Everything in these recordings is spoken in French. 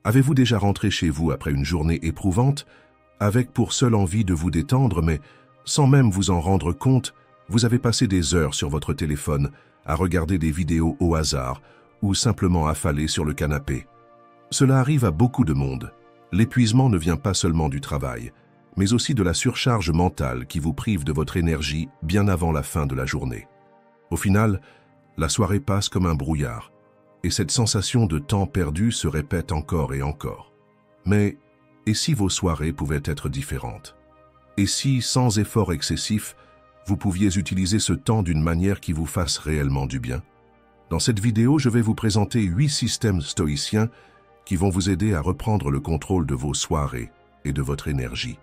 Avez-vous déjà rentré chez vous après une journée éprouvante, avec pour seule envie de vous détendre, mais sans même vous en rendre compte, vous avez passé des heures sur votre téléphone à regarder des vidéos au hasard ou simplement affalé sur le canapé? Cela arrive à beaucoup de monde. L'épuisement ne vient pas seulement du travail, mais aussi de la surcharge mentale qui vous prive de votre énergie bien avant la fin de la journée. Au final, la soirée passe comme un brouillard, et cette sensation de temps perdu se répète encore et encore. Mais, et si vos soirées pouvaient être différentes? Et si, sans effort excessif, vous pouviez utiliser ce temps d'une manière qui vous fasse réellement du bien? Dans cette vidéo, je vais vous présenter 8 systèmes stoïciens qui vont vous aider à reprendre le contrôle de vos soirées et de votre énergie.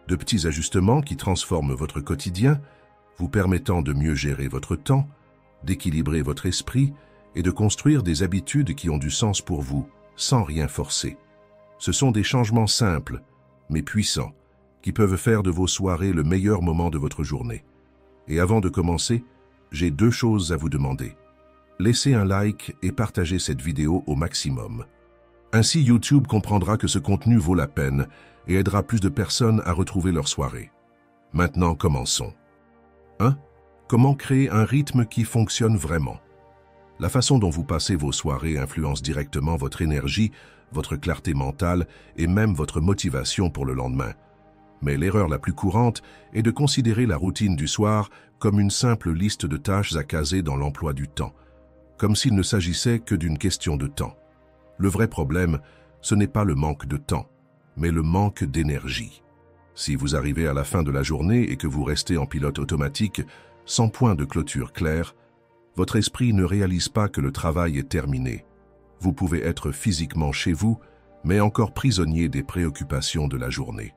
De petits ajustements qui transforment votre quotidien, vous permettant de mieux gérer votre temps, d'équilibrer votre esprit et de construire des habitudes qui ont du sens pour vous, sans rien forcer. Ce sont des changements simples, mais puissants, qui peuvent faire de vos soirées le meilleur moment de votre journée. Et avant de commencer, j'ai 2 choses à vous demander. Laissez un like et partagez cette vidéo au maximum. Ainsi, YouTube comprendra que ce contenu vaut la peine et aidera plus de personnes à retrouver leur soirée. Maintenant, commençons. 1. Comment créer un rythme qui fonctionne vraiment? La façon dont vous passez vos soirées influence directement votre énergie, votre clarté mentale et même votre motivation pour le lendemain. Mais l'erreur la plus courante est de considérer la routine du soir comme une simple liste de tâches à caser dans l'emploi du temps, comme s'il ne s'agissait que d'une question de temps. Le vrai problème, ce n'est pas le manque de temps, mais le manque d'énergie. Si vous arrivez à la fin de la journée et que vous restez en pilote automatique, sans point de clôture claire, votre esprit ne réalise pas que le travail est terminé. Vous pouvez être physiquement chez vous, mais encore prisonnier des préoccupations de la journée.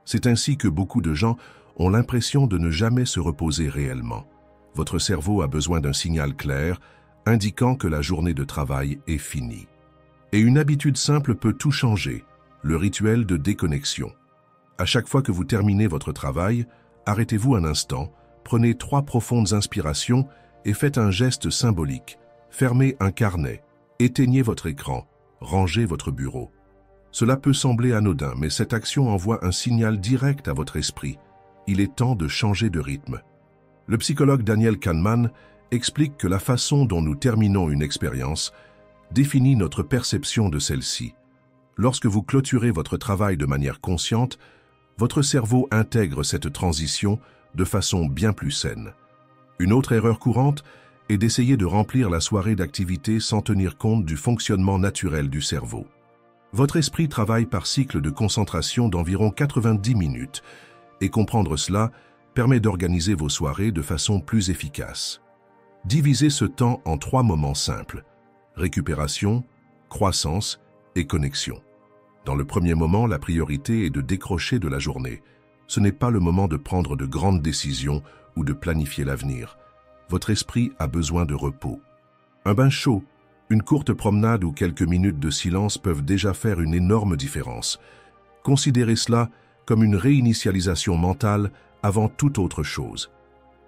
C'est ainsi que beaucoup de gens ont l'impression de ne jamais se reposer réellement. Votre cerveau a besoin d'un signal clair, indiquant que la journée de travail est finie. Et une habitude simple peut tout changer, le rituel de déconnexion. À chaque fois que vous terminez votre travail, arrêtez-vous un instant, prenez 3 profondes inspirations et faites un geste symbolique. Fermez un carnet, éteignez votre écran, rangez votre bureau. Cela peut sembler anodin, mais cette action envoie un signal direct à votre esprit. Il est temps de changer de rythme. Le psychologue Daniel Kahneman explique que la façon dont nous terminons une expérience définit notre perception de celle-ci. Lorsque vous clôturez votre travail de manière consciente, votre cerveau intègre cette transition de façon bien plus saine. Une autre erreur courante est d'essayer de remplir la soirée d'activités sans tenir compte du fonctionnement naturel du cerveau. Votre esprit travaille par cycle de concentration d'environ 90 minutes et comprendre cela permet d'organiser vos soirées de façon plus efficace. Divisez ce temps en 3 moments simples: récupération, croissance et connexion. Dans le premier moment, la priorité est de décrocher de la journée. Ce n'est pas le moment de prendre de grandes décisions ou de planifier l'avenir. Votre esprit a besoin de repos. Un bain chaud, une courte promenade ou quelques minutes de silence peuvent déjà faire une énorme différence. Considérez cela comme une réinitialisation mentale avant toute autre chose.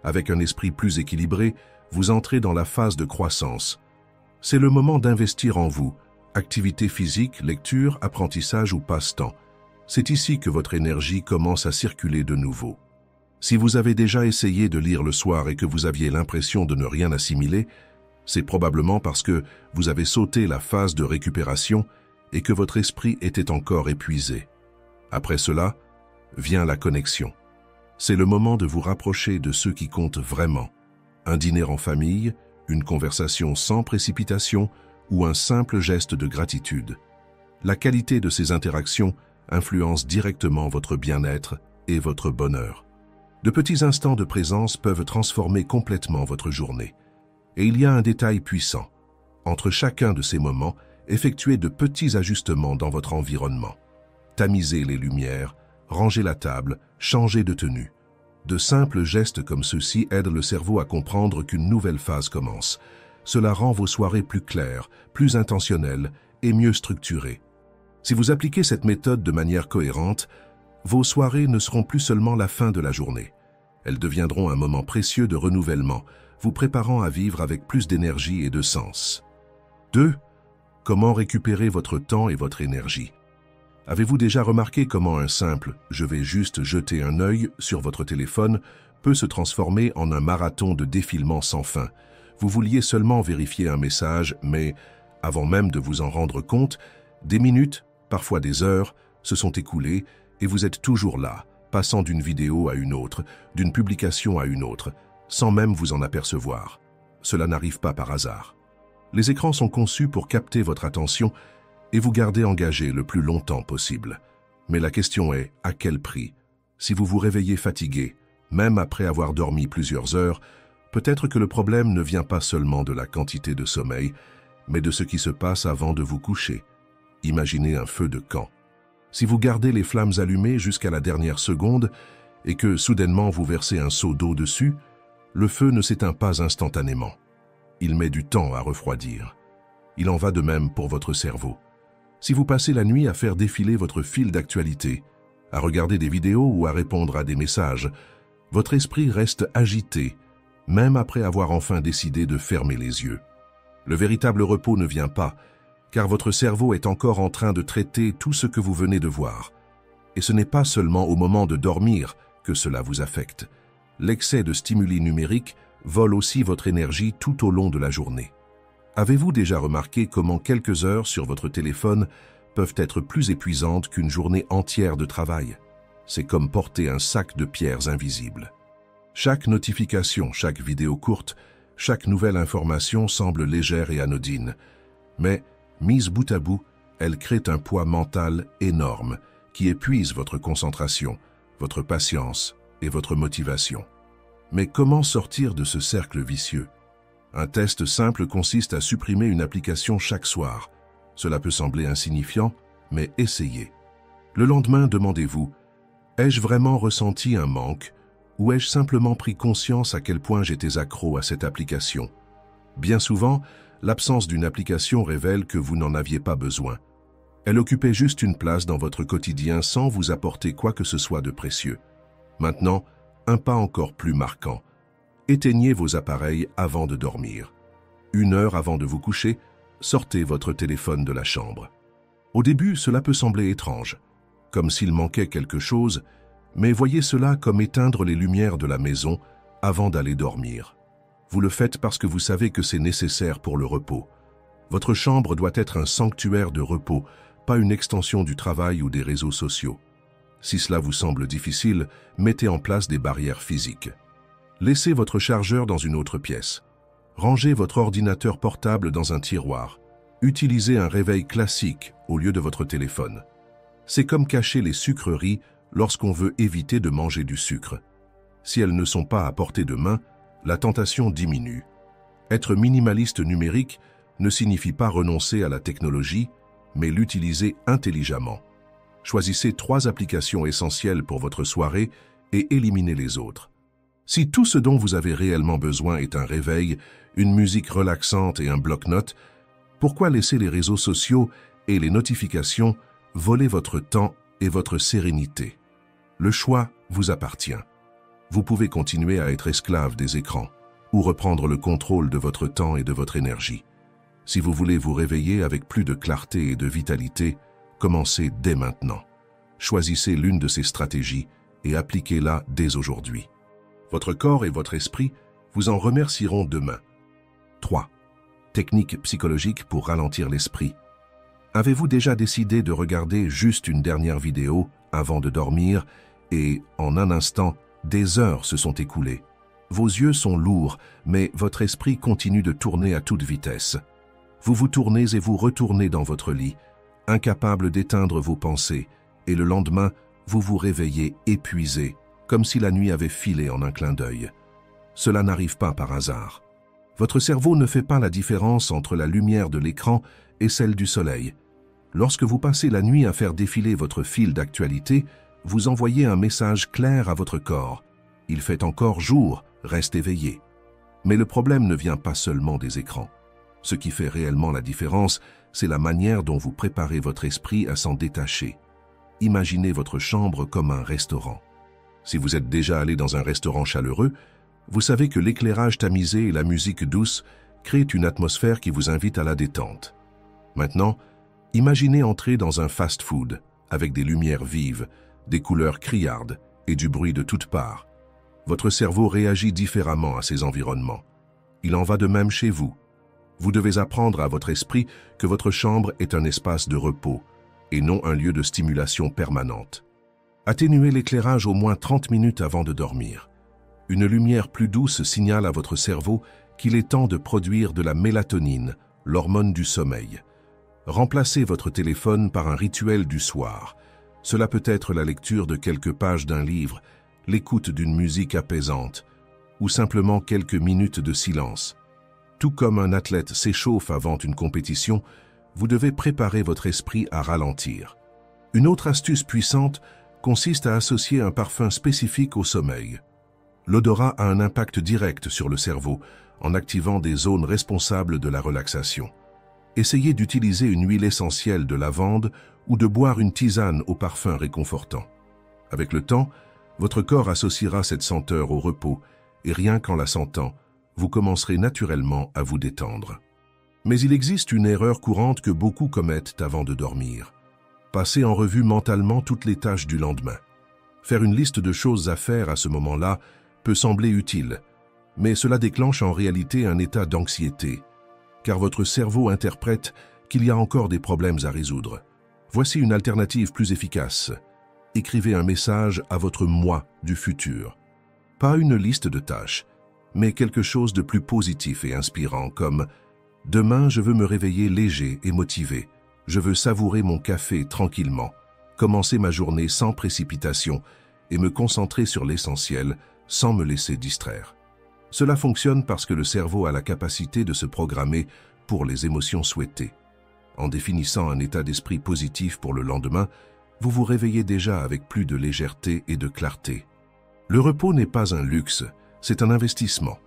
Avec un esprit plus équilibré, vous entrez dans la phase de croissance. C'est le moment d'investir en vous, activité physique, lecture, apprentissage ou passe-temps. C'est ici que votre énergie commence à circuler de nouveau. Si vous avez déjà essayé de lire le soir et que vous aviez l'impression de ne rien assimiler, c'est probablement parce que vous avez sauté la phase de récupération et que votre esprit était encore épuisé. Après cela, vient la connexion. C'est le moment de vous rapprocher de ceux qui comptent vraiment. Un dîner en famille, une conversation sans précipitation ou un simple geste de gratitude. La qualité de ces interactions influence directement votre bien-être et votre bonheur. De petits instants de présence peuvent transformer complètement votre journée. Et il y a un détail puissant. Entre chacun de ces moments, effectuez de petits ajustements dans votre environnement. Tamisez les lumières, rangez la table, changez de tenue. De simples gestes comme ceux-ci aident le cerveau à comprendre qu'une nouvelle phase commence. Cela rend vos soirées plus claires, plus intentionnelles et mieux structurées. Si vous appliquez cette méthode de manière cohérente, vos soirées ne seront plus seulement la fin de la journée. Elles deviendront un moment précieux de renouvellement, vous préparant à vivre avec plus d'énergie et de sens. 2. Comment récupérer votre temps et votre énergie? Avez-vous déjà remarqué comment un simple « je vais juste jeter un œil » sur votre téléphone peut se transformer en un marathon de défilement sans fin? Vous vouliez seulement vérifier un message, mais avant même de vous en rendre compte, des minutes, parfois des heures, se sont écoulées et vous êtes toujours là, passant d'une vidéo à une autre, d'une publication à une autre, sans même vous en apercevoir. Cela n'arrive pas par hasard. Les écrans sont conçus pour capter votre attention et vous garder engagé le plus longtemps possible. Mais la question est, à quel prix? Si vous vous réveillez fatigué, même après avoir dormi plusieurs heures, peut-être que le problème ne vient pas seulement de la quantité de sommeil, mais de ce qui se passe avant de vous coucher. Imaginez un feu de camp. Si vous gardez les flammes allumées jusqu'à la dernière seconde et que soudainement vous versez un seau d'eau dessus, le feu ne s'éteint pas instantanément. Il met du temps à refroidir. Il en va de même pour votre cerveau. Si vous passez la nuit à faire défiler votre fil d'actualité, à regarder des vidéos ou à répondre à des messages, votre esprit reste agité, même après avoir enfin décidé de fermer les yeux. Le véritable repos ne vient pas, car votre cerveau est encore en train de traiter tout ce que vous venez de voir. Et ce n'est pas seulement au moment de dormir que cela vous affecte. L'excès de stimuli numériques vole aussi votre énergie tout au long de la journée. Avez-vous déjà remarqué comment quelques heures sur votre téléphone peuvent être plus épuisantes qu'une journée entière de travail? C'est comme porter un sac de pierres invisibles. Chaque notification, chaque vidéo courte, chaque nouvelle information semble légère et anodine. Mais, mise bout à bout, elle crée un poids mental énorme qui épuise votre concentration, votre patience et votre motivation. Mais comment sortir de ce cercle vicieux? Un test simple consiste à supprimer une application chaque soir. Cela peut sembler insignifiant, mais essayez. Le lendemain, demandez-vous, ai-je vraiment ressenti un manque ou ai-je simplement pris conscience à quel point j'étais accro à cette application? Bien souvent, l'absence d'une application révèle que vous n'en aviez pas besoin. Elle occupait juste une place dans votre quotidien sans vous apporter quoi que ce soit de précieux. Maintenant, un pas encore plus marquant. Éteignez vos appareils avant de dormir. 1 heure avant de vous coucher, sortez votre téléphone de la chambre. Au début, cela peut sembler étrange, comme s'il manquait quelque chose, mais voyez cela comme éteindre les lumières de la maison avant d'aller dormir. Vous le faites parce que vous savez que c'est nécessaire pour le repos. Votre chambre doit être un sanctuaire de repos, pas une extension du travail ou des réseaux sociaux. Si cela vous semble difficile, mettez en place des barrières physiques. Laissez votre chargeur dans une autre pièce. Rangez votre ordinateur portable dans un tiroir. Utilisez un réveil classique au lieu de votre téléphone. C'est comme cacher les sucreries lorsqu'on veut éviter de manger du sucre. Si elles ne sont pas à portée de main, la tentation diminue. Être minimaliste numérique ne signifie pas renoncer à la technologie, mais l'utiliser intelligemment. Choisissez 3 applications essentielles pour votre soirée et éliminez les autres. Si tout ce dont vous avez réellement besoin est un réveil, une musique relaxante et un bloc-notes, pourquoi laisser les réseaux sociaux et les notifications voler votre temps et votre sérénité? Le choix vous appartient. Vous pouvez continuer à être esclave des écrans ou reprendre le contrôle de votre temps et de votre énergie. Si vous voulez vous réveiller avec plus de clarté et de vitalité, commencez dès maintenant. Choisissez l'une de ces stratégies et appliquez-la dès aujourd'hui. Votre corps et votre esprit vous en remercieront demain. 3. Technique psychologique pour ralentir l'esprit. Avez-vous déjà décidé de regarder juste une dernière vidéo avant de dormir et, en un instant, des heures se sont écoulées? Vos yeux sont lourds, mais votre esprit continue de tourner à toute vitesse. Vous vous tournez et vous retournez dans votre lit, incapable d'éteindre vos pensées, et le lendemain, vous vous réveillez épuisé, comme si la nuit avait filé en un clin d'œil. Cela n'arrive pas par hasard. Votre cerveau ne fait pas la différence entre la lumière de l'écran et celle du soleil. Lorsque vous passez la nuit à faire défiler votre fil d'actualité, vous envoyez un message clair à votre corps. Il fait encore jour, reste éveillé. Mais le problème ne vient pas seulement des écrans. Ce qui fait réellement la différence, c'est la manière dont vous préparez votre esprit à s'en détacher. Imaginez votre chambre comme un restaurant. Si vous êtes déjà allé dans un restaurant chaleureux, vous savez que l'éclairage tamisé et la musique douce créent une atmosphère qui vous invite à la détente. Maintenant, imaginez entrer dans un fast-food avec des lumières vives, des couleurs criardes et du bruit de toutes parts. Votre cerveau réagit différemment à ces environnements. Il en va de même chez vous. Vous devez apprendre à votre esprit que votre chambre est un espace de repos et non un lieu de stimulation permanente. Atténuez l'éclairage au moins 30 minutes avant de dormir. Une lumière plus douce signale à votre cerveau qu'il est temps de produire de la mélatonine, l'hormone du sommeil. Remplacez votre téléphone par un rituel du soir. Cela peut être la lecture de quelques pages d'un livre, l'écoute d'une musique apaisante, ou simplement quelques minutes de silence. Tout comme un athlète s'échauffe avant une compétition, vous devez préparer votre esprit à ralentir. Une autre astuce puissante consiste à associer un parfum spécifique au sommeil. L'odorat a un impact direct sur le cerveau en activant des zones responsables de la relaxation. Essayez d'utiliser une huile essentielle de lavande ou de boire une tisane au parfum réconfortant. Avec le temps, votre corps associera cette senteur au repos et rien qu'en la sentant, vous commencerez naturellement à vous détendre. Mais il existe une erreur courante que beaucoup commettent avant de dormir. Passer en revue mentalement toutes les tâches du lendemain. Faire une liste de choses à faire à ce moment-là peut sembler utile, mais cela déclenche en réalité un état d'anxiété, car votre cerveau interprète qu'il y a encore des problèmes à résoudre. Voici une alternative plus efficace. Écrivez un message à votre moi du futur. Pas une liste de tâches, mais quelque chose de plus positif et inspirant comme « Demain, je veux me réveiller léger et motivé. Je veux savourer mon café tranquillement, commencer ma journée sans précipitation et me concentrer sur l'essentiel sans me laisser distraire. » Cela fonctionne parce que le cerveau a la capacité de se programmer pour les émotions souhaitées. En définissant un état d'esprit positif pour le lendemain, vous vous réveillez déjà avec plus de légèreté et de clarté. Le repos n'est pas un luxe, c'est un investissement.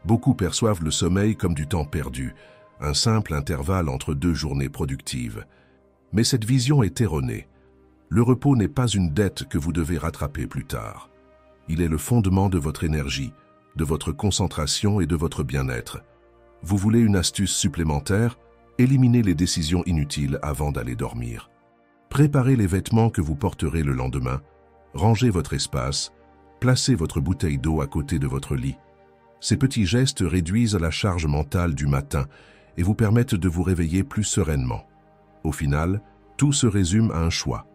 Beaucoup perçoivent le sommeil comme du temps perdu, un simple intervalle entre deux journées productives. Mais cette vision est erronée. Le repos n'est pas une dette que vous devez rattraper plus tard. Il est le fondement de votre énergie, de votre concentration et de votre bien-être. Vous voulez une astuce supplémentaire? Éliminez les décisions inutiles avant d'aller dormir. Préparez les vêtements que vous porterez le lendemain, rangez votre espace, placez votre bouteille d'eau à côté de votre lit. Ces petits gestes réduisent la charge mentale du matin et vous permettent de vous réveiller plus sereinement. Au final, tout se résume à un choix.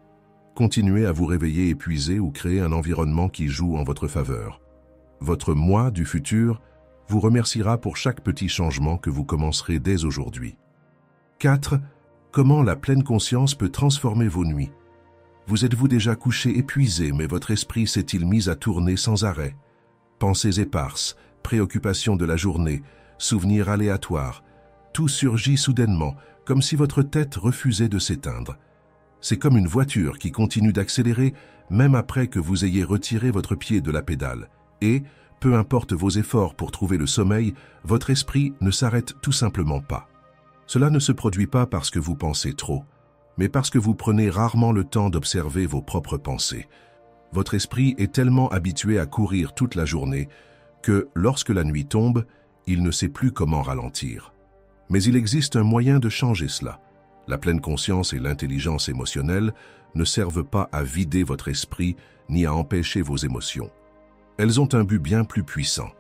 Continuez à vous réveiller épuisé ou créer un environnement qui joue en votre faveur. Votre moi du futur vous remerciera pour chaque petit changement que vous commencerez dès aujourd'hui. 4. Comment la pleine conscience peut transformer vos nuits? Vous êtes-vous déjà couché épuisé, mais votre esprit s'est-il mis à tourner sans arrêt? Pensées éparses, préoccupations de la journée, souvenirs aléatoires, tout surgit soudainement, comme si votre tête refusait de s'éteindre. C'est comme une voiture qui continue d'accélérer même après que vous ayez retiré votre pied de la pédale. Et, peu importe vos efforts pour trouver le sommeil, votre esprit ne s'arrête tout simplement pas. Cela ne se produit pas parce que vous pensez trop, mais parce que vous prenez rarement le temps d'observer vos propres pensées. Votre esprit est tellement habitué à courir toute la journée que, lorsque la nuit tombe, il ne sait plus comment ralentir. Mais il existe un moyen de changer cela. La pleine conscience et l'intelligence émotionnelle ne servent pas à vider votre esprit ni à empêcher vos émotions. Elles ont un but bien plus puissant,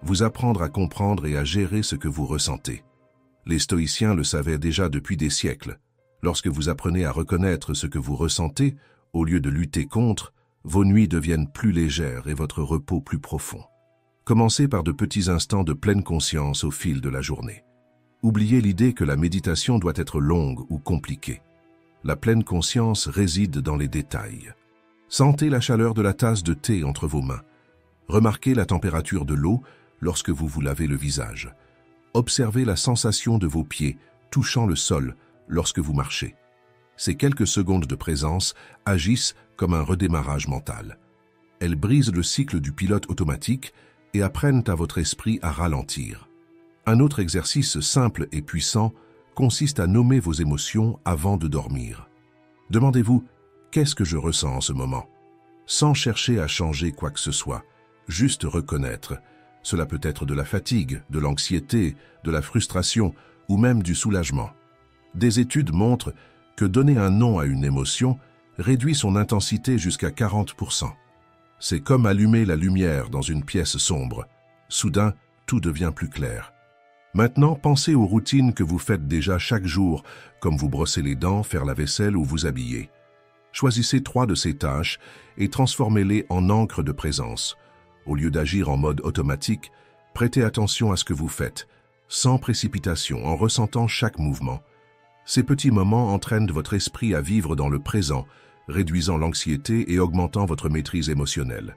vous apprendre à comprendre et à gérer ce que vous ressentez. Les stoïciens le savaient déjà depuis des siècles. Lorsque vous apprenez à reconnaître ce que vous ressentez, au lieu de lutter contre, vos nuits deviennent plus légères et votre repos plus profond. Commencez par de petits instants de pleine conscience au fil de la journée. Oubliez l'idée que la méditation doit être longue ou compliquée. La pleine conscience réside dans les détails. Sentez la chaleur de la tasse de thé entre vos mains. Remarquez la température de l'eau lorsque vous vous lavez le visage. Observez la sensation de vos pieds touchant le sol lorsque vous marchez. Ces quelques secondes de présence agissent comme un redémarrage mental. Elles brisent le cycle du pilote automatique et apprennent à votre esprit à ralentir. Un autre exercice simple et puissant consiste à nommer vos émotions avant de dormir. Demandez-vous « Qu'est-ce que je ressens en ce moment ?» Sans chercher à changer quoi que ce soit, juste reconnaître. Cela peut être de la fatigue, de l'anxiété, de la frustration ou même du soulagement. Des études montrent que donner un nom à une émotion réduit son intensité jusqu'à 40%. C'est comme allumer la lumière dans une pièce sombre. Soudain, tout devient plus clair. Maintenant, pensez aux routines que vous faites déjà chaque jour, comme vous brosser les dents, faire la vaisselle ou vous habiller. Choisissez 3 de ces tâches et transformez-les en encre de présence. Au lieu d'agir en mode automatique, prêtez attention à ce que vous faites, sans précipitation, en ressentant chaque mouvement. Ces petits moments entraînent votre esprit à vivre dans le présent, réduisant l'anxiété et augmentant votre maîtrise émotionnelle.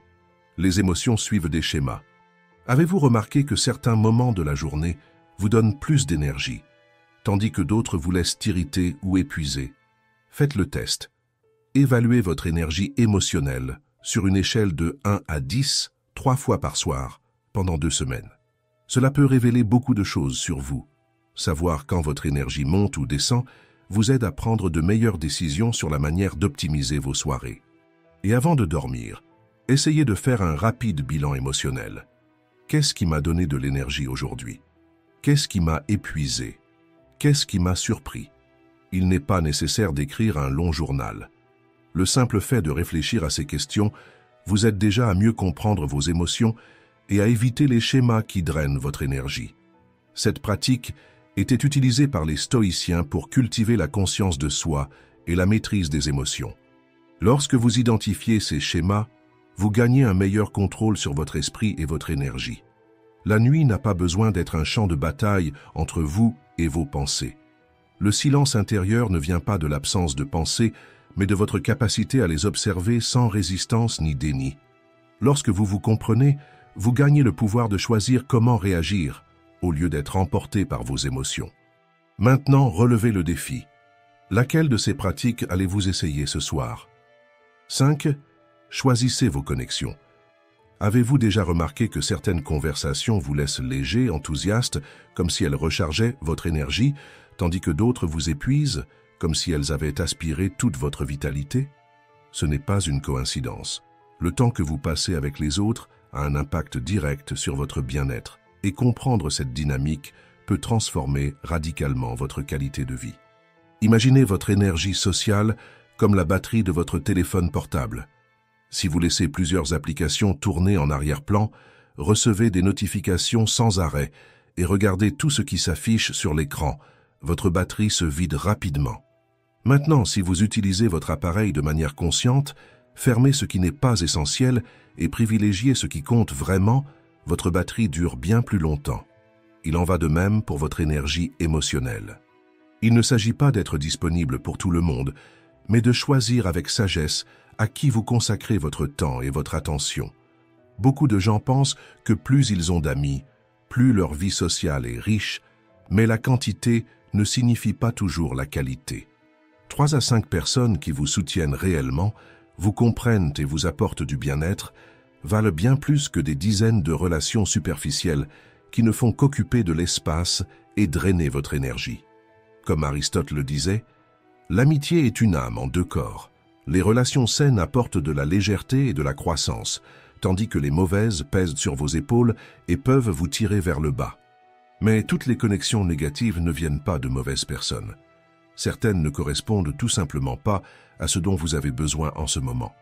Les émotions suivent des schémas. Avez-vous remarqué que certains moments de la journée vous donnent plus d'énergie, tandis que d'autres vous laissent irrité ou épuisé? Faites le test. Évaluez votre énergie émotionnelle sur une échelle de 1 à 10, 3 fois par soir, pendant 2 semaines. Cela peut révéler beaucoup de choses sur vous. Savoir quand votre énergie monte ou descend vous aide à prendre de meilleures décisions sur la manière d'optimiser vos soirées. Et avant de dormir, essayez de faire un rapide bilan émotionnel. Qu'est-ce qui m'a donné de l'énergie aujourd'hui? Qu'est-ce qui m'a épuisé? Qu'est-ce qui m'a surpris? Il n'est pas nécessaire d'écrire un long journal. Le simple fait de réfléchir à ces questions vous aide déjà à mieux comprendre vos émotions et à éviter les schémas qui drainent votre énergie. Cette pratique était utilisée par les stoïciens pour cultiver la conscience de soi et la maîtrise des émotions. Lorsque vous identifiez ces schémas, vous gagnez un meilleur contrôle sur votre esprit et votre énergie. La nuit n'a pas besoin d'être un champ de bataille entre vous et vos pensées. Le silence intérieur ne vient pas de l'absence de pensées, mais de votre capacité à les observer sans résistance ni déni. Lorsque vous vous comprenez, vous gagnez le pouvoir de choisir comment réagir, au lieu d'être emporté par vos émotions. Maintenant, relevez le défi. Laquelle de ces pratiques allez-vous essayer ce soir? 5. Choisissez vos connexions. Avez-vous déjà remarqué que certaines conversations vous laissent léger, enthousiaste, comme si elles rechargeaient votre énergie, tandis que d'autres vous épuisent, comme si elles avaient aspiré toute votre vitalité? Ce n'est pas une coïncidence. Le temps que vous passez avec les autres a un impact direct sur votre bien-être, et comprendre cette dynamique peut transformer radicalement votre qualité de vie. Imaginez votre énergie sociale comme la batterie de votre téléphone portable. Si vous laissez plusieurs applications tourner en arrière-plan, recevez des notifications sans arrêt et regardez tout ce qui s'affiche sur l'écran, votre batterie se vide rapidement. Maintenant, si vous utilisez votre appareil de manière consciente, fermez ce qui n'est pas essentiel et privilégiez ce qui compte vraiment, votre batterie dure bien plus longtemps. Il en va de même pour votre énergie émotionnelle. Il ne s'agit pas d'être disponible pour tout le monde, mais de choisir avec sagesse à qui vous consacrez votre temps et votre attention. Beaucoup de gens pensent que plus ils ont d'amis, plus leur vie sociale est riche, mais la quantité ne signifie pas toujours la qualité. 3 à 5 personnes qui vous soutiennent réellement, vous comprennent et vous apportent du bien-être, valent bien plus que des dizaines de relations superficielles qui ne font qu'occuper de l'espace et drainer votre énergie. Comme Aristote le disait, l'amitié est une âme en 2 corps. Les relations saines apportent de la légèreté et de la croissance, tandis que les mauvaises pèsent sur vos épaules et peuvent vous tirer vers le bas. Mais toutes les connexions négatives ne viennent pas de mauvaises personnes. Certaines ne correspondent tout simplement pas à ce dont vous avez besoin en ce moment.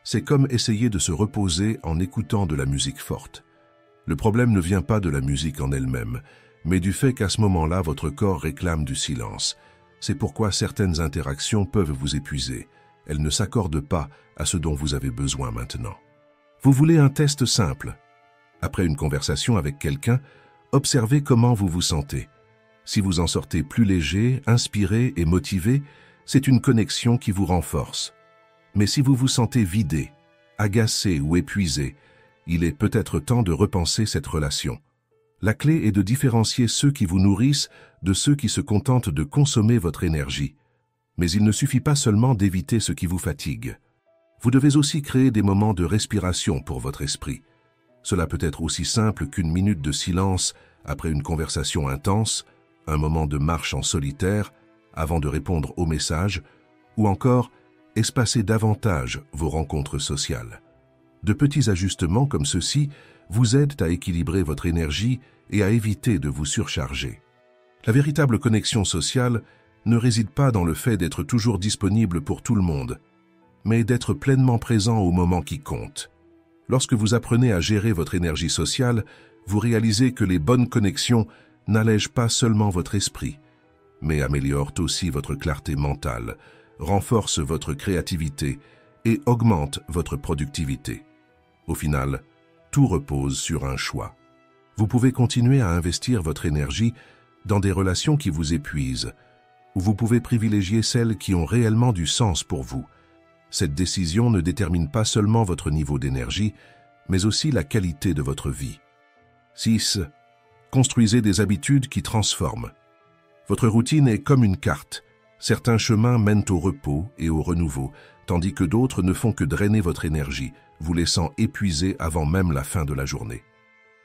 C'est comme essayer de se reposer en écoutant de la musique forte. Le problème ne vient pas de la musique en elle-même, mais du fait qu'à ce moment-là, votre corps réclame du silence. C'est pourquoi certaines interactions peuvent vous épuiser. Elles ne s'accordent pas à ce dont vous avez besoin maintenant. Vous voulez un test simple. Après une conversation avec quelqu'un, observez comment vous vous sentez. Si vous en sortez plus léger, inspiré et motivé, c'est une connexion qui vous renforce. Mais si vous vous sentez vidé, agacé ou épuisé, il est peut-être temps de repenser cette relation. La clé est de différencier ceux qui vous nourrissent de ceux qui se contentent de consommer votre énergie. Mais il ne suffit pas seulement d'éviter ce qui vous fatigue. Vous devez aussi créer des moments de respiration pour votre esprit. Cela peut être aussi simple qu'une minute de silence après une conversation intense, un moment de marche en solitaire avant de répondre aux messages, ou encore espacer davantage vos rencontres sociales. De petits ajustements comme ceux-ci vous aident à équilibrer votre énergie et à éviter de vous surcharger. La véritable connexion sociale ne réside pas dans le fait d'être toujours disponible pour tout le monde, mais d'être pleinement présent au moment qui compte. Lorsque vous apprenez à gérer votre énergie sociale, vous réalisez que les bonnes connexions n'allègent pas seulement votre esprit, mais améliorent aussi votre clarté mentale, renforcent votre créativité et augmentent votre productivité. Au final, tout repose sur un choix. Vous pouvez continuer à investir votre énergie dans des relations qui vous épuisent, ou vous pouvez privilégier celles qui ont réellement du sens pour vous. Cette décision ne détermine pas seulement votre niveau d'énergie, mais aussi la qualité de votre vie. 6. Construisez des habitudes qui transforment. Votre routine est comme une carte. Certains chemins mènent au repos et au renouveau, tandis que d'autres ne font que drainer votre énergie, vous laissant épuisé avant même la fin de la journée.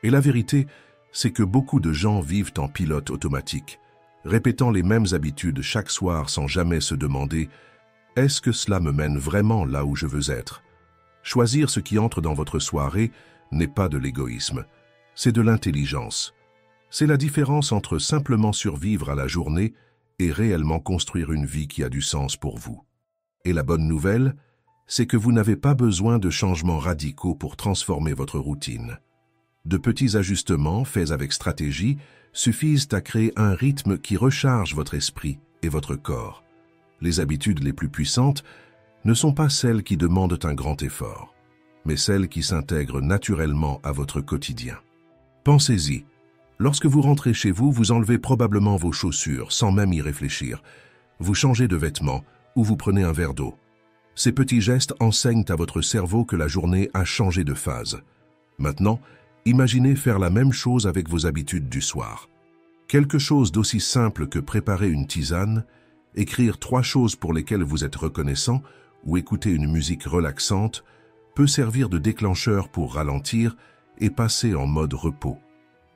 Et la vérité, c'est que beaucoup de gens vivent en pilote automatique, répétant les mêmes habitudes chaque soir sans jamais se demander « Est-ce que cela me mène vraiment là où je veux être ?» Choisir ce qui entre dans votre soirée n'est pas de l'égoïsme, c'est de l'intelligence. C'est la différence entre simplement survivre à la journée et réellement construire une vie qui a du sens pour vous. Et la bonne nouvelle, c'est que vous n'avez pas besoin de changements radicaux pour transformer votre routine. De petits ajustements faits avec stratégie suffisent à créer un rythme qui recharge votre esprit et votre corps. Les habitudes les plus puissantes ne sont pas celles qui demandent un grand effort, mais celles qui s'intègrent naturellement à votre quotidien. Pensez-y, lorsque vous rentrez chez vous, vous enlevez probablement vos chaussures sans même y réfléchir. Vous changez de vêtements ou vous prenez un verre d'eau. Ces petits gestes enseignent à votre cerveau que la journée a changé de phase. Maintenant, imaginez faire la même chose avec vos habitudes du soir. Quelque chose d'aussi simple que préparer une tisane, écrire 3 choses pour lesquelles vous êtes reconnaissant ou écouter une musique relaxante peut servir de déclencheur pour ralentir et passer en mode repos.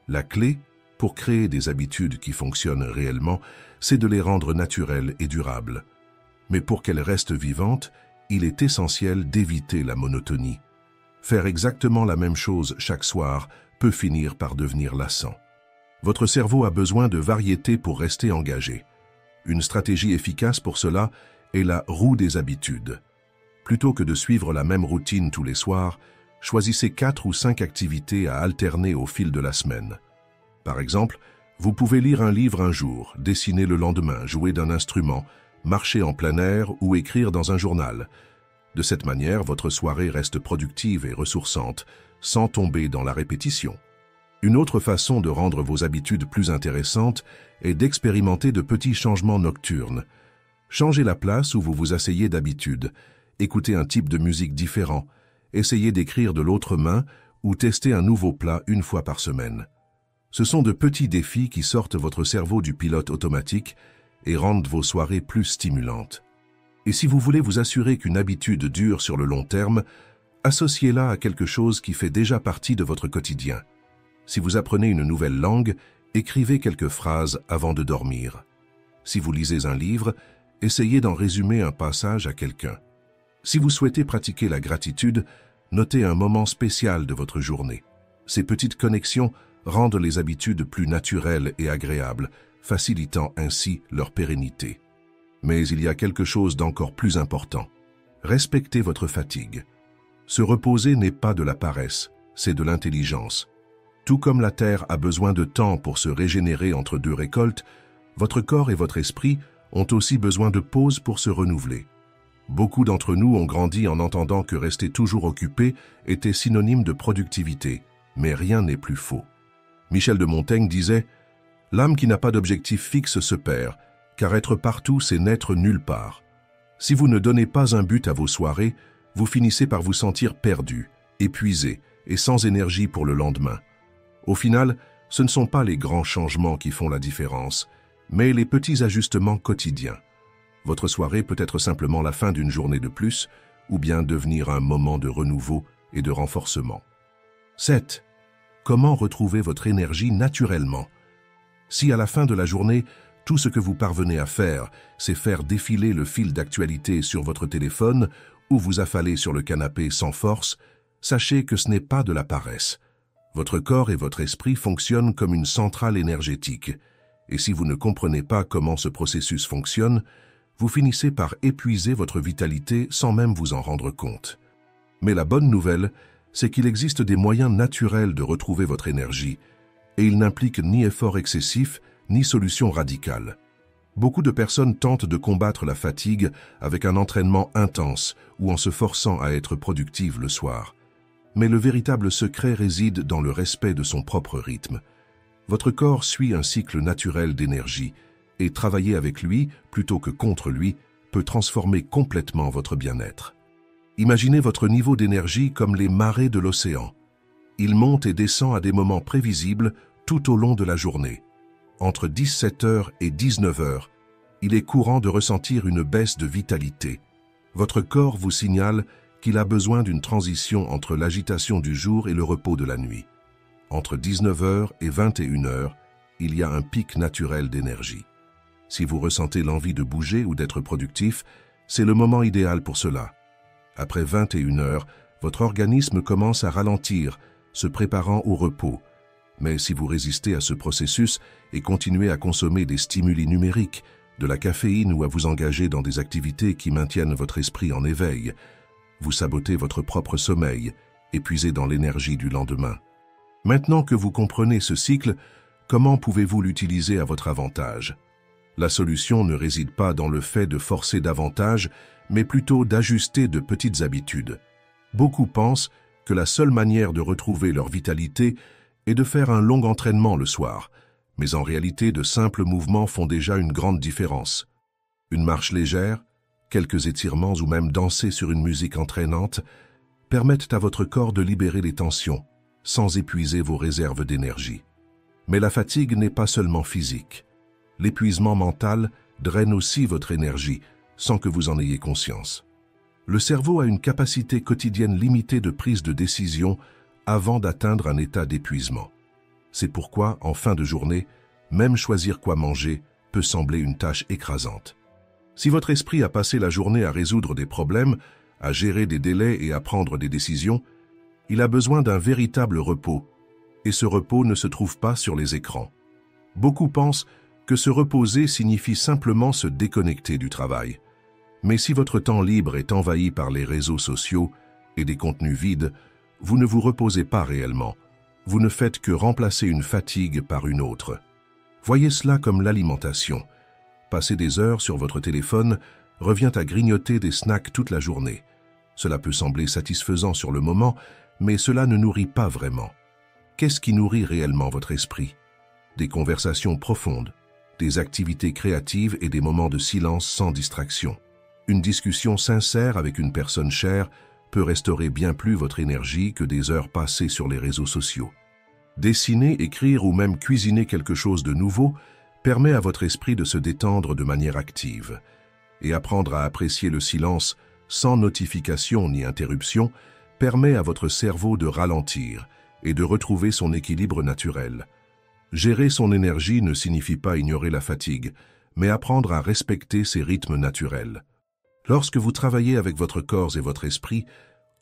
La clé, pour créer des habitudes qui fonctionnent réellement, c'est de les rendre naturelles et durables. Mais pour qu'elles restent vivantes, il est essentiel d'éviter la monotonie. Faire exactement la même chose chaque soir peut finir par devenir lassant. Votre cerveau a besoin de variété pour rester engagé. Une stratégie efficace pour cela est la roue des habitudes. Plutôt que de suivre la même routine tous les soirs, choisissez 4 ou 5 activités à alterner au fil de la semaine. Par exemple, vous pouvez lire un livre un jour, dessiner le lendemain, jouer d'un instrument, marcher en plein air ou écrire dans un journal. De cette manière, votre soirée reste productive et ressourçante, sans tomber dans la répétition. Une autre façon de rendre vos habitudes plus intéressantes est d'expérimenter de petits changements nocturnes. Changez la place où vous vous asseyez d'habitude, écoutez un type de musique différent, essayez d'écrire de l'autre main ou testez un nouveau plat une fois par semaine. Ce sont de petits défis qui sortent votre cerveau du pilote automatique et rendent vos soirées plus stimulantes. Et si vous voulez vous assurer qu'une habitude dure sur le long terme, associez-la à quelque chose qui fait déjà partie de votre quotidien. Si vous apprenez une nouvelle langue, écrivez quelques phrases avant de dormir. Si vous lisez un livre, essayez d'en résumer un passage à quelqu'un. Si vous souhaitez pratiquer la gratitude, notez un moment spécial de votre journée. Ces petites connexions rendent les habitudes plus naturelles et agréables, facilitant ainsi leur pérennité. Mais il y a quelque chose d'encore plus important. Respectez votre fatigue. Se reposer n'est pas de la paresse, c'est de l'intelligence. Tout comme la terre a besoin de temps pour se régénérer entre 2 récoltes, votre corps et votre esprit ont aussi besoin de pause pour se renouveler. Beaucoup d'entre nous ont grandi en entendant que rester toujours occupé était synonyme de productivité, mais rien n'est plus faux. Michel de Montaigne disait « L'âme qui n'a pas d'objectif fixe se perd, car être partout, c'est n'être nulle part. Si vous ne donnez pas un but à vos soirées, vous finissez par vous sentir perdu, épuisé et sans énergie pour le lendemain. Au final, ce ne sont pas les grands changements qui font la différence, mais les petits ajustements quotidiens. Votre soirée peut être simplement la fin d'une journée de plus, ou bien devenir un moment de renouveau et de renforcement. 7. Comment retrouver votre énergie naturellement? Si à la fin de la journée, tout ce que vous parvenez à faire, c'est faire défiler le fil d'actualité sur votre téléphone ou vous affaler sur le canapé sans force, sachez que ce n'est pas de la paresse. Votre corps et votre esprit fonctionnent comme une centrale énergétique. Et si vous ne comprenez pas comment ce processus fonctionne, vous finissez par épuiser votre vitalité sans même vous en rendre compte. Mais la bonne nouvelle, c'est qu'il existe des moyens naturels de retrouver votre énergie, et ils n'impliquent ni effort excessif, ni solution radicale. Beaucoup de personnes tentent de combattre la fatigue avec un entraînement intense ou en se forçant à être productive le soir. Mais le véritable secret réside dans le respect de son propre rythme. Votre corps suit un cycle naturel d'énergie, et travailler avec lui, plutôt que contre lui, peut transformer complètement votre bien-être. Imaginez votre niveau d'énergie comme les marées de l'océan. Il monte et descend à des moments prévisibles tout au long de la journée. Entre 17h et 19h, il est courant de ressentir une baisse de vitalité. Votre corps vous signale qu'il a besoin d'une transition entre l'agitation du jour et le repos de la nuit. Entre 19h et 21h, il y a un pic naturel d'énergie. Si vous ressentez l'envie de bouger ou d'être productif, c'est le moment idéal pour cela. Après 21h, votre organisme commence à ralentir, se préparant au repos. Mais si vous résistez à ce processus et continuez à consommer des stimuli numériques, de la caféine ou à vous engager dans des activités qui maintiennent votre esprit en éveil, vous sabotez votre propre sommeil, épuisé dans l'énergie du lendemain. Maintenant que vous comprenez ce cycle, comment pouvez-vous l'utiliser à votre avantage? La solution ne réside pas dans le fait de forcer davantage, mais plutôt d'ajuster de petites habitudes. Beaucoup pensent que la seule manière de retrouver leur vitalité est de faire un long entraînement le soir, mais en réalité de simples mouvements font déjà une grande différence. Une marche légère, quelques étirements ou même danser sur une musique entraînante permettent à votre corps de libérer les tensions, sans épuiser vos réserves d'énergie. Mais la fatigue n'est pas seulement physique. L'épuisement mental draine aussi votre énergie, sans que vous en ayez conscience. Le cerveau a une capacité quotidienne limitée de prise de décision avant d'atteindre un état d'épuisement. C'est pourquoi, en fin de journée, même choisir quoi manger peut sembler une tâche écrasante. Si votre esprit a passé la journée à résoudre des problèmes, à gérer des délais et à prendre des décisions, il a besoin d'un véritable repos, et ce repos ne se trouve pas sur les écrans. Beaucoup pensent que se reposer signifie simplement se déconnecter du travail. Mais si votre temps libre est envahi par les réseaux sociaux et des contenus vides, vous ne vous reposez pas réellement. Vous ne faites que remplacer une fatigue par une autre. Voyez cela comme l'alimentation. Passer des heures sur votre téléphone revient à grignoter des snacks toute la journée. Cela peut sembler satisfaisant sur le moment, mais cela ne nourrit pas vraiment. Qu'est-ce qui nourrit réellement votre esprit? Des conversations profondes, des activités créatives et des moments de silence sans distraction. Une discussion sincère avec une personne chère peut restaurer bien plus votre énergie que des heures passées sur les réseaux sociaux. Dessiner, écrire ou même cuisiner quelque chose de nouveau permet à votre esprit de se détendre de manière active. Et apprendre à apprécier le silence sans notification ni interruption permet à votre cerveau de ralentir et de retrouver son équilibre naturel. Gérer son énergie ne signifie pas ignorer la fatigue, mais apprendre à respecter ses rythmes naturels. Lorsque vous travaillez avec votre corps et votre esprit,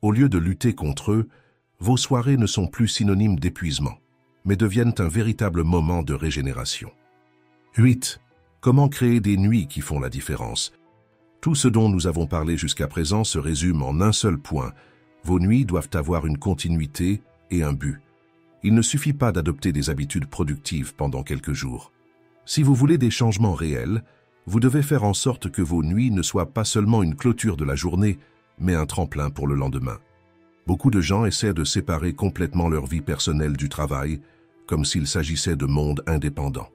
au lieu de lutter contre eux, vos soirées ne sont plus synonymes d'épuisement, mais deviennent un véritable moment de régénération. 8. Comment créer des nuits qui font la différence? Tout ce dont nous avons parlé jusqu'à présent se résume en un seul point. Vos nuits doivent avoir une continuité et un but. Il ne suffit pas d'adopter des habitudes productives pendant quelques jours. Si vous voulez des changements réels, vous devez faire en sorte que vos nuits ne soient pas seulement une clôture de la journée, mais un tremplin pour le lendemain. Beaucoup de gens essaient de séparer complètement leur vie personnelle du travail, comme s'il s'agissait de mondes indépendants.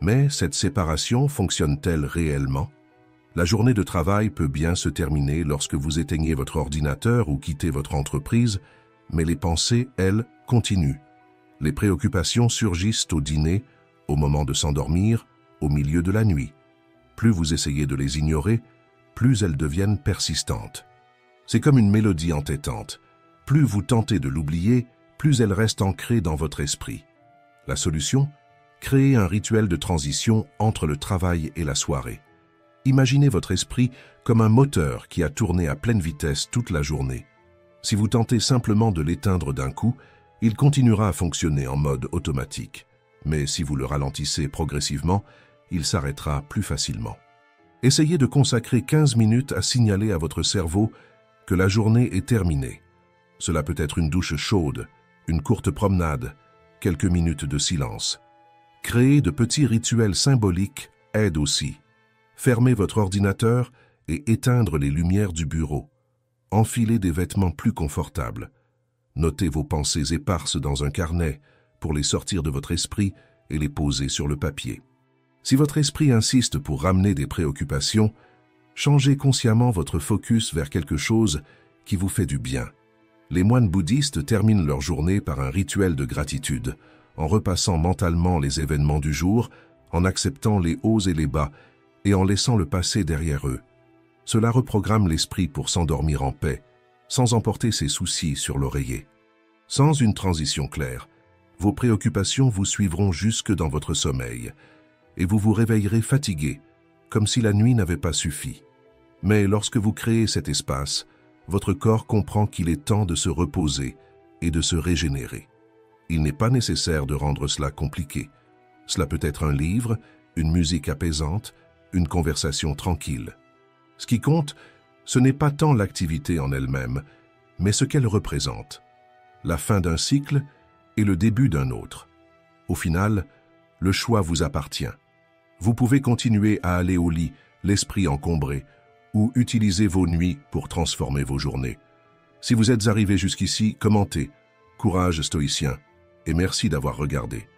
Mais cette séparation fonctionne-t-elle réellement? La journée de travail peut bien se terminer lorsque vous éteignez votre ordinateur ou quittez votre entreprise, mais les pensées, elles, continuent. Les préoccupations surgissent au dîner, au moment de s'endormir, au milieu de la nuit. Plus vous essayez de les ignorer, plus elles deviennent persistantes. C'est comme une mélodie entêtante. Plus vous tentez de l'oublier, plus elle reste ancrée dans votre esprit. La solution? Créez un rituel de transition entre le travail et la soirée. Imaginez votre esprit comme un moteur qui a tourné à pleine vitesse toute la journée. Si vous tentez simplement de l'éteindre d'un coup, il continuera à fonctionner en mode automatique. mais si vous le ralentissez progressivement, il s'arrêtera plus facilement. Essayez de consacrer 15 minutes à signaler à votre cerveau que la journée est terminée. Cela peut être une douche chaude, une courte promenade, quelques minutes de silence. Créer de petits rituels symboliques aide aussi. Fermez votre ordinateur et éteindre les lumières du bureau. Enfilez des vêtements plus confortables. Notez vos pensées éparses dans un carnet pour les sortir de votre esprit et les poser sur le papier. Si votre esprit insiste pour ramener des préoccupations, changez consciemment votre focus vers quelque chose qui vous fait du bien. Les moines bouddhistes terminent leur journée par un rituel de gratitude, en repassant mentalement les événements du jour, en acceptant les hauts et les bas et en laissant le passé derrière eux. Cela reprogramme l'esprit pour s'endormir en paix, sans emporter ses soucis sur l'oreiller. Sans une transition claire, vos préoccupations vous suivront jusque dans votre sommeil, et vous vous réveillerez fatigué, comme si la nuit n'avait pas suffi. Mais lorsque vous créez cet espace, votre corps comprend qu'il est temps de se reposer et de se régénérer. Il n'est pas nécessaire de rendre cela compliqué. Cela peut être un livre, une musique apaisante, une conversation tranquille. Ce qui compte, ce n'est pas tant l'activité en elle-même, mais ce qu'elle représente. La fin d'un cycle et le début d'un autre. Au final, le choix vous appartient. Vous pouvez continuer à aller au lit, l'esprit encombré, ou utiliser vos nuits pour transformer vos journées. Si vous êtes arrivé jusqu'ici, commentez. Courage stoïcien, et merci d'avoir regardé.